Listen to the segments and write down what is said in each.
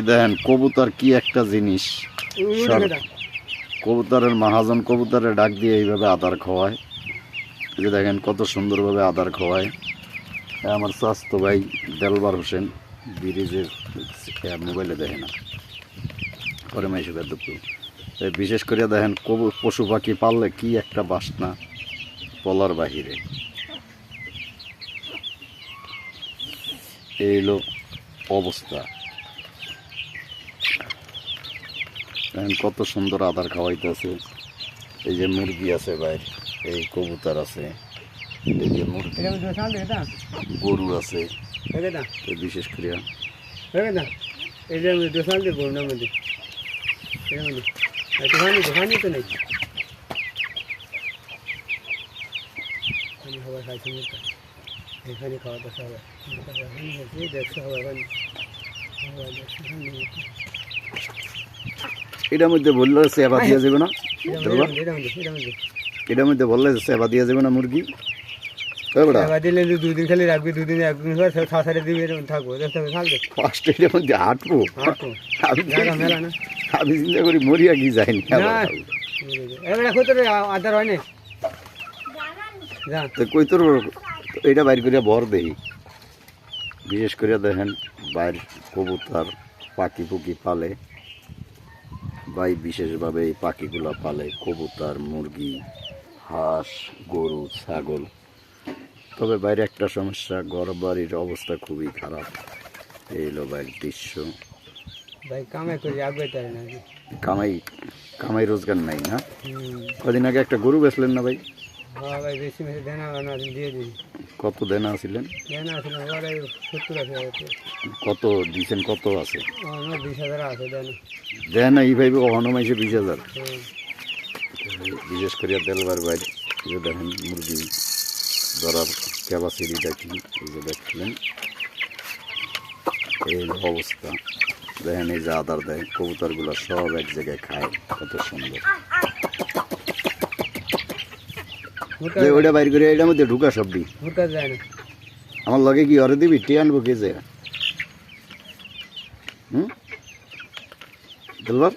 দেখেন কবুতর কি একটা জিনিস। কবুতরের মহাজন কবুতরের ডাক দিয়ে এইভাবে আদার খাওয়ায়। এই যে দেখেন কত সুন্দরভাবে আদার খাওয়ায়। আমার স্বাস্থ্য ভাই দেলবার হোসেন ব্রিজের মোবাইলে দেখে না পরে মাইসুকার দুপুর। বিশেষ করে দেখেন পশু পাখি পাললে কি একটা বাসনা বলার বাহিরে। এই হলো অবস্থা। দেখেন কত সুন্দর আদার খাওয়াইতেছে। এই যে মুরগি আছে বাইরে, এই কবুতর আছে, এই যে মুরগি, গরু আছে বিশেষ করে। এখানে খাওয়া দাওয়া সবাই দেখছো এটার মধ্যে বললে সেবা দিয়া যাবে না, এটার মধ্যে বললে সেবা দিয়া যাবে না মুরগি। সেবা দিলে দুদিন খালি রাখবি, দুদিন একদিন ছাড়ে দিবি, এরকম থাকবো ফার্স্ট এটার মধ্যে হাঁটবো। আমি চিন্তা করি মরিয়া কি যায়নি। আদার হয় না কই তোর এটা বাইর করিয়া ভর দেই। বিশেষ করে দেখেন বাইর কবুতর পাখি পুকি পালে ভাই, বিশেষভাবে এই পাখিগুলা পালে কবুতর, মুরগি, হাঁস, গরু, ছাগল। তবে বাইরে একটা সমস্যা, ঘর বাড়ির অবস্থা খুবই খারাপ। এই হলো বাইরের দৃশ্য। কামাই রোজগার নাই না। কদিন আগে একটা গরু বেচলেন না ভাই? কত দেনা ছিলেন? কত দিচ্ছেন? কত আছে? 20,000 আছে দেন এই ভাইবে কখনো মাইছে 20,000। বিশেষ করে দেলবার বাইরে দেখেন মুরগি ধরার ক্যাপাসিটিটা কি, এই যে দেখছিলেন এই অবস্থা। দেখেন এই যে আদার দেয়, কবুতরগুলো সব এক জায়গায় খায়, কত সুন্দর। ওইটা বাইর করে এটার মধ্যে ঢুকা সবটি আমার লগে কি অরে দিবি? টে আনবো কে যায়? দিলবার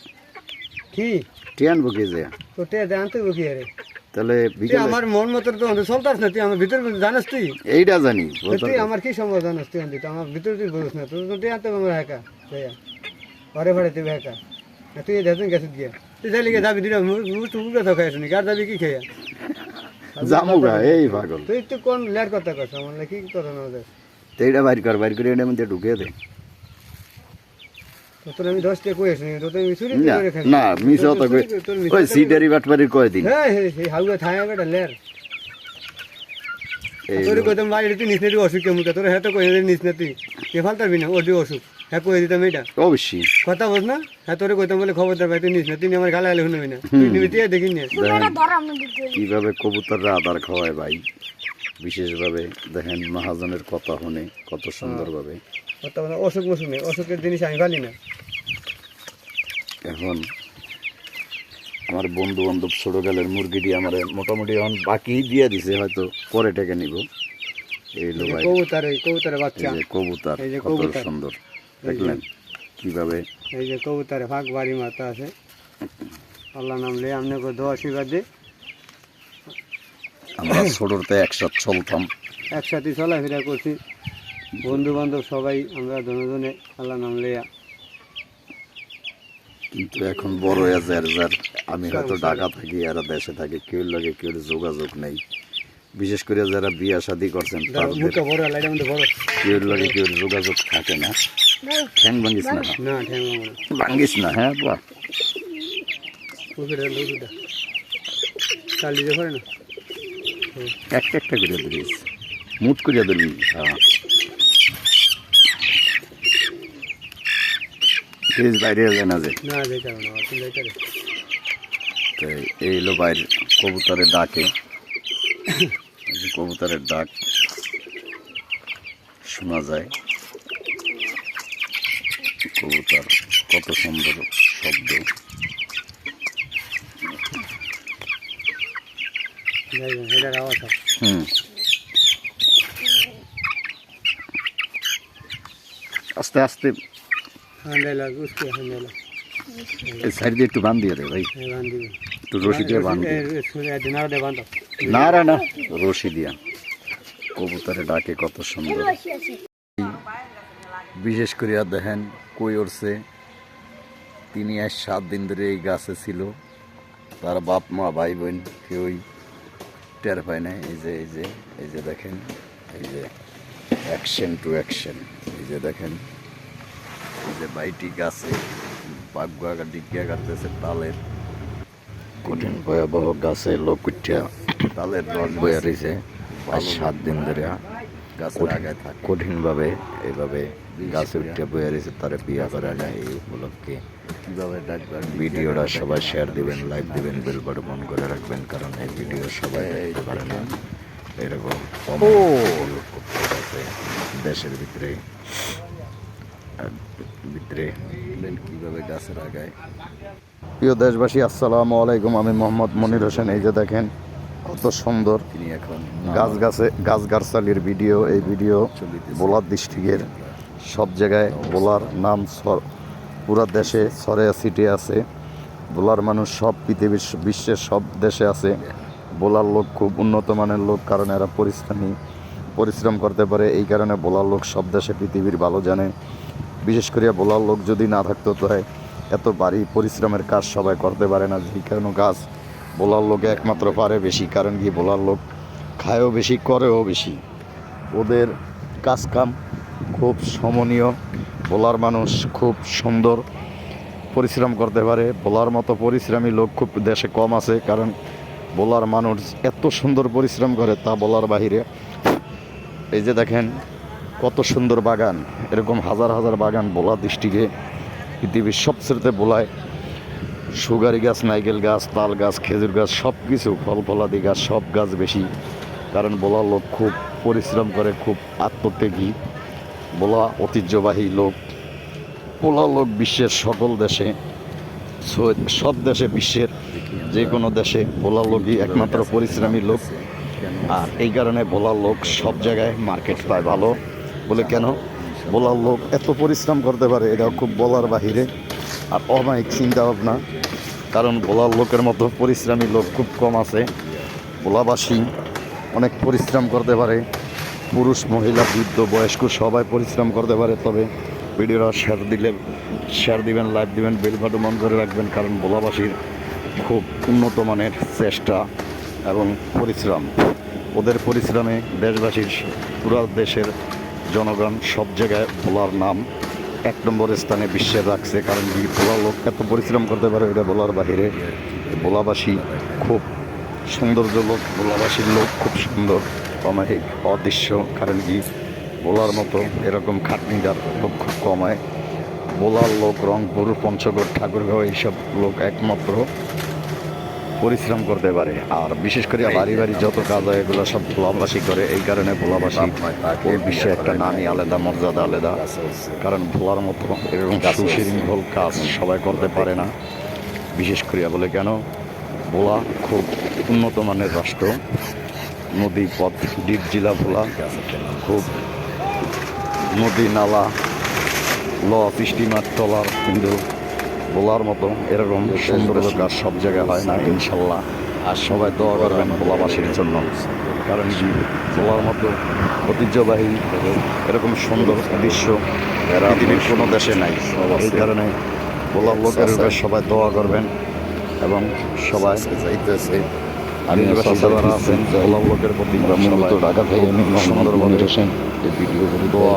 কি টে আনবো কে যায়? তো টে জানতে কি আরে তাহলে আমার মন মতো তো চলতাস না, তুই আমার ভিতর জানাস, তুই এইটা জানি তুই আমার কি সম্ভব জানাস, তুই আমার ভিতর তুই বুঝিস না। তুই তো আনতে আমার একা ঘরে ভাড়ে তুই একা, তুই দেখুন গেছিস গিয়া, তুই যাইলে গিয়ে যাবি দুটা মুরগা খাই শুনি, আর যাবি কি খেয়া জামুগা এই পাগল। তুই তো কোন লেয়ার কথা কস আমার কি কথা না দেখ। এইটা বাইর কর, বাইর করে এটার মধ্যে ঢুকে দে। তোর আমি 10 টাকা কই শুনি, তো তুই চুরি করে খাই না, মিছ কথা কই। ওই সিটারি বাটপারি কয় দিন। হ্যাঁ এই হাউয়া থায়া বেটা লেয়ার। তোর কইতাম বাইরে তুই নিস না, তুই অসুখ কেমন তোর হ্যাঁ তো কই নিস না, তুই কে ফালতাবি না, ওর অসুখ হ্যাঁ কই দিতাম এটা অবশ্যই কথা বল না। হ্যাঁ তোরে কইতাম বলে খবরদার ভাই তুই নিস না, তুই আমার গালা গালে শুনবি না, তুই নিবি তুই দেখি না কিভাবে কবুতররা আদার খাওয়ায় ভাই। বিশেষভাবে দেখেন মহাজনের কথা শুনে কত সুন্দরভাবে। কথা বলে অসুখ মসুখ নেই, অসুখের জিনিস আমি ভালি না। এখন আমার বন্ধু বান্ধব ছোটকালের মুরগিটি আমার মোটামুটি এখন বাকি দিয়ে দিছে, হয়তো পরে টেকে নিব। এই লো ভাই কবুতরের বাচ্চা, কবুতর কত সুন্দর দেখলেন কিভাবে। এই যে কবুতরে ফাঁক বাড়ি মাথা আছে, আল্লাহ নামলে আপনাকে দোয়া আশীর্বাদ দে। আমরা ছোটতে একসাথে চলতাম, একসাথে চলাফেরা করছি, বন্ধু বান্ধব সবাই আমরা দুজনে আল্লাহ নাম লিয়া। কিন্তু এখন বড় হয়ে যার আমি হয়তো ঢাকা থাকি, এরা দেশে থাকে, কেউ লাগে কেউ যোগাযোগ নেই। বিশেষ করে যারা বিয়া শাদী করছেন কেউ লাগে কেউ যোগাযোগ থাকে না। ঠ্যাং ভাঙ্গিস না, ভাঙ্গিস না। হ্যাঁ বাহ একটা একটা করে দিস, মুট করিয়া দিবি। হ্যাঁ বাইরে যায় না যে এই হলো বাইরে কবুতরের ডাকে, কবুতরের ডাক শোনা যায়। কবুতর কত সুন্দর শব্দ। আস্তে আস্তে হান্ডাইলা উসকে হান্ডাইলা এই সাইড দিয়ে একটু বান দিয়ে দে ভাই, বান্ধি একটু রশি দিয়ে বান দে। দিনার দে বান্ধ না রে না, রশি দিয়া কবুতরে ডাকে কত সুন্দর। বিশেষ করে দেখেন কই উঠছে, তিনি আজ 7 দিন ধরে এই গাছে ছিল, তার বাপ মা ভাই বোন কেউই টের পায় না। এই যে এই যে এই যে দেখেন, এই যে অ্যাকশন টু অ্যাকশন, এই যে দেখেন এই যে বাইটি গাছে বাগুয়া ডিগিয়া কাটতেছে তালের, কঠিন ভয়াবহ গাছে লোক উঠিয়া তালের রস বয়ে রয়েছে আজ 7 দিন ধরে গাছের আগায় থাকে কঠিনভাবে এইভাবে গাছে উঠে বয়ে রয়েছে, তারা বিয়া করা যায়। এই উপলক্ষে কীভাবে ডাকবেন, ভিডিওটা সবাই শেয়ার দিবেন, লাইক দিবেন, বেল বাটন অন করে রাখবেন, কারণ এই ভিডিও সবাই দেখতে পারে না। এরকম দেশের ভিতরে কীভাবে গাছের আগায়। প্রিয় দেশবাসী, আসসালামু আলাইকুম, আমি মোহাম্মদ মনির হোসেন। এই যে দেখেন কত সুন্দর তিনি এখন গাছগাছালির ভিডিও। এই ভিডিও বোলার ডিস্ট্রিক্টের সব জায়গায় বোলার নাম পুরা দেশে ছড়িয়ে ছিটিয়ে আছে। বোলার মানুষ সব পৃথিবীর বিশ্বের সব দেশে আছে। বোলার লোক খুব উন্নত মানের লোক, কারণ এরা পরিশ্রম করতে পারে। এই কারণে বোলার লোক সব দেশে পৃথিবীর ভালো জানে। বিশেষ করে বোলার লোক যদি না থাকতো তো এত ভারী পরিশ্রমের কাজ সবাই করতে পারে না। যে কারণে কাজ বোলার লোকে একমাত্র পারে বেশি, কারণ কি বোলার লোক খায়ও বেশি, করেও বেশি। ওদের কাজ কাম খুব সমনীয়। বোলার মানুষ খুব সুন্দর পরিশ্রম করতে পারে। বোলার মতো পরিশ্রমী লোক খুব দেশে কম আছে, কারণ বোলার মানুষ এত সুন্দর পরিশ্রম করে তা বলার বাহিরে। এই যে দেখেন কত সুন্দর বাগান, এরকম হাজার হাজার বাগান বোলার ডিস্ট্রিক্টে। পৃথিবীর সবচেয়ে বোলায় সুগারি গাছ, নাইকেল গাছ, তাল গাছ, খেজুর গাছ, সব কিছু ফল ফলাদি গাছ, সব গাছ বেশি। কারণ বোলার লোক খুব পরিশ্রম করে, খুব আত্মত্যাগী। বোলা ঐতিহ্যবাহী লোক। বোলার লোক বিশ্বের সকল দেশে, সব দেশে, বিশ্বের যে কোনো দেশে বোলার লোকই একমাত্র পরিশ্রমী লোক। আর এই কারণে বোলার লোক সব জায়গায় মার্কেট পায় ভালো। বলে কেন বোলার লোক এত পরিশ্রম করতে পারে, এটা খুব বলার বাহিরে আর অমায়িক চিন্তা ভাবনা। কারণ বোলার লোকের মতো পরিশ্রমী লোক খুব কম আছে। বোলাবাসী অনেক পরিশ্রম করতে পারে, পুরুষ মহিলা বৃদ্ধ বয়স্ক সবাই পরিশ্রম করতে পারে। তবে ভিডিওটা শেয়ার দিবেন, লাইক দিবেন, বেল বাটন অন করে রাখবেন, কারণ বোলাবাসীর খুব উন্নত মানের চেষ্টা এবং পরিশ্রম। ওদের পরিশ্রমে দেশবাসীর পুরো দেশের জনগণ সব জায়গায় বোলার নাম 1 নম্বর স্থানে বিশ্বে রাখছে। কারণ বোলার লোক এত পরিশ্রম করতে পারে, এটা বলার বাহিরে। বোলাবাসী খুব সৌন্দর্য লোক, বোলাবাসীর লোক খুব সুন্দর, অমায়িক, অদৃশ্য। কারণ কি বোলার মতো এরকম খাটনিদার লোক খুব কম হয়। বোলার লোক রংপুর, পঞ্চগড়, ঠাকুরগাঁও এইসব লোক একমাত্র পরিশ্রম করতে পারে। আর বিশেষ করে বাড়ি বাড়ি যত কাজ হয় এগুলো সব ভোলাবাসী করে। এই কারণে ভোলাবাসী ওই বিশ্বে একটা নামই আলাদা, মর্যাদা আলাদা। কারণ ভোলার মতো এরকম সুশৃঙ্খল কাজ সবাই করতে পারে না। বিশেষ করে বলে কেন ভোলা খুব উন্নত মানের রাষ্ট্র। নদী পথ দ্বীপ জেলা ভোলা, খুব নদী নালা স্টিমার ট্রলার, কিন্তু বোলার মতো এরকম সুন্দর কাজ সব জায়গায় হয় না ইনশাল্লাহ। আর সবাই দোয়া করবেন বোলাবাসীর জন্য, কারণ কি বোলার মতো ঐতিহ্যবাহী এরকম সুন্দর দৃশ্য পৃথিবীর কোনো দেশে নাই। এই কারণে বোলার লোকের উপরে সবাই দোয়া করবেন এবং সবাই যাইতেছে। আমি যারা আছেন বোলার লোকের প্রতি মূলত ঢাকা থেকে সুন্দরভাবে এই ভিডিওগুলি দোয়া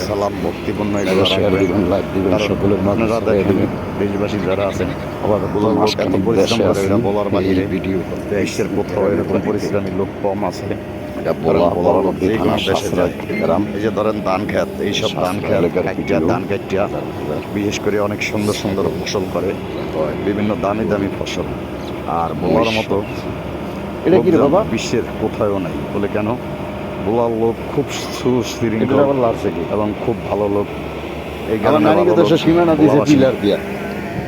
সালাম ভক্তিপূর্ণ শেয়ার দিবেন, লাইক দিবেন, সকলের আপনারা দেখেন। দেশবাসী যারা আছেন আবার বোলার লোক এত পরিশ্রম করে, এটা বলার বাইরে। ভিডিও বিশ্বের কোথাও এরকম পরিশ্রমী লোক কম আছে। বোলার লোক যে কোনো দেশে যায়। এই যে ধরেন ধান খেত, এইসব ধান খেত ধান কাটিয়া বিশেষ করে অনেক সুন্দর সুন্দর ফসল করে, বিভিন্ন দামি দামি ফসল। আর বোলার মতো এটা কি বাবা বিশ্বের কোথাও নাই। বলে কেন বোলার লোক খুব সুশৃঙ্খল এবং খুব ভালো লোক। এই কারণে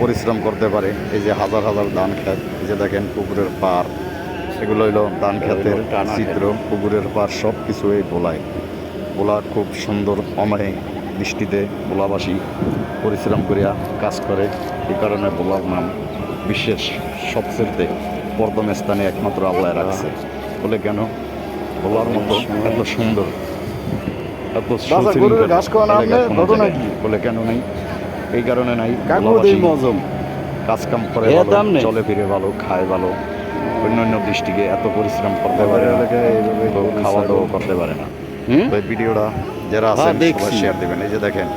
পরিশ্রম করতে পারে। এই যে হাজার হাজার ধান খেত, এই যে দেখেন পুকুরের পাড়, এগুলো হইলো ধান খেতের চিত্র। পুকুরের পাড় সব কিছু এই বোলা খুব সুন্দর অমায়িক দৃষ্টিতে ভোলাবাসী পরিশ্রম করিয়া কাজ করে, এই কারণে ভোলার নাম বিশ্বের সবচেয়ে প্রথম স্থানে একমাত্র আল্লাহ রাখছে। বলে কেন ভোলার মতো এত সুন্দর, এত সুশৃঙ্খল এলাকা কোনো জায়গায় নেই। বলে কেন নেই? এই কারণে নাই, ভোলাবাসী কাজ কাম করে ভালো, চলে ফিরে ভালো, খায় ভালো, অন্যান্য দৃষ্টিকে এত পরিশ্রম করতে পারে না, তো খাওয়া দাওয়া করতে পারে না। তো এই ভিডিওটা যারা আছেন সবাই শেয়ার দেবেন। এই যে দেখেন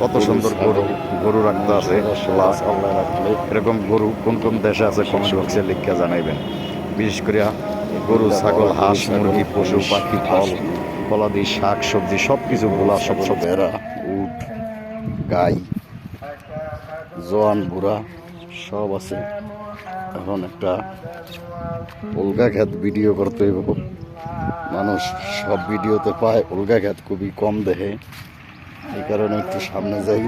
কত সুন্দর গরু রাখতে আছে। এরকম গরু কোন কোন দেশে আছে কমেন্ট বক্সে লিখে জানাইবেন। বিশেষ করে গরু, ছাগল, হাঁস, মুরগি, পশু পাখি, ফলাদি, শাক সবজি সব কিছু ভোলা, সব ভেড়া, উট, গাই, জোয়ান বুড়া সব আছে। এখন একটা উলগা ক্ষেত ভিডিও করতে হইব। মানুষ সব ভিডিওতে পায়, উলগা ক্ষেত খুবই কম দেখে, এই কারণে একটু সামনে যাই।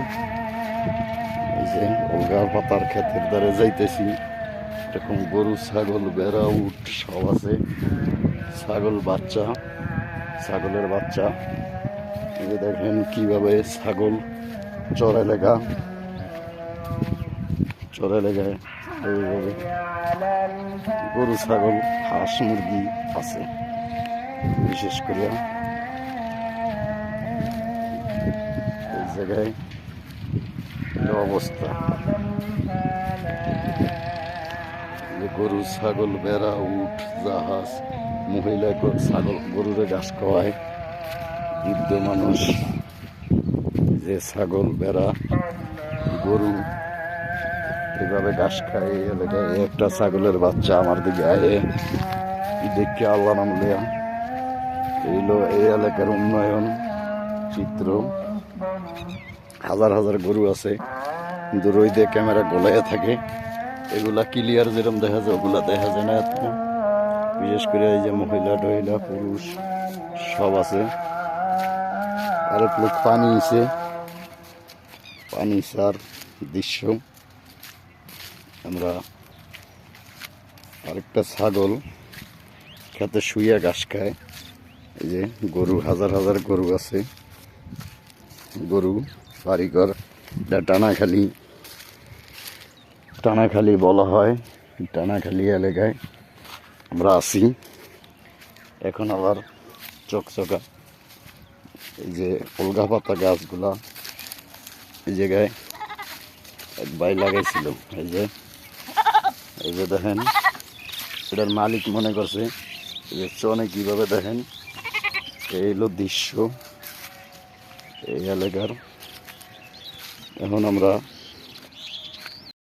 এই যে উলগা পাতার ক্ষেতের দ্বারে যাইতেছি। এরকম গরু, ছাগল, ভেড়া, উট সব আছে। ছাগল বাচ্চা, ছাগলের বাচ্চা। এই যে দেখেন কিভাবে ছাগল চড়ে লেগায় এইভাবে গরু, ছাগল, হাঁস, মুরগি আছে। বিশেষ করে এই জায়গায় যে অবস্থা, গরু, ছাগল, ভেড়া, উট, জাহাজ, মহিলা ছাগল গরুরে ঘাস খাওয়ায়, বৃদ্ধ মানুষ যে ছাগল, ভেড়া, গরু এইভাবে ঘাস খায়। এই এলাকায় একটা ছাগলের বাচ্চা আমার দিকে আয়ে দেখে আল্লাহ নাম লিয়া এইলো এই এলাকার উন্নয়ন চিত্র। হাজার হাজার গরু আছে, কিন্তু রোদে ক্যামেরা গলাইয়া থাকে, এগুলা ক্লিয়ার যেরকম দেখা যায় ওগুলা দেখা যায় না এত। বিশেষ করে এই যে মহিলা টহিলা পুরুষ সব আছে। আরেক লোক পানি সার দৃশ্য। আমরা আরেকটা ছাগল খেতে শুইয়া ঘাস খায়। এই যে গরু, হাজার হাজার গরু আছে। গরু বাড়িঘর, এটা টানাখালি বলা হয়। টানাখালি এলাকায় আমরা আছি। এখন আবার চকচকা এই যে উলগা পাতা গাছগুলা এই জায়গায় এক ভাই লাগাইছিল। এই যে দেখেন, এটার মালিক মনে করছে যে চনে কিভাবে দেখেন। এই হলো দৃশ্য এই এলাকার। এখন আমরা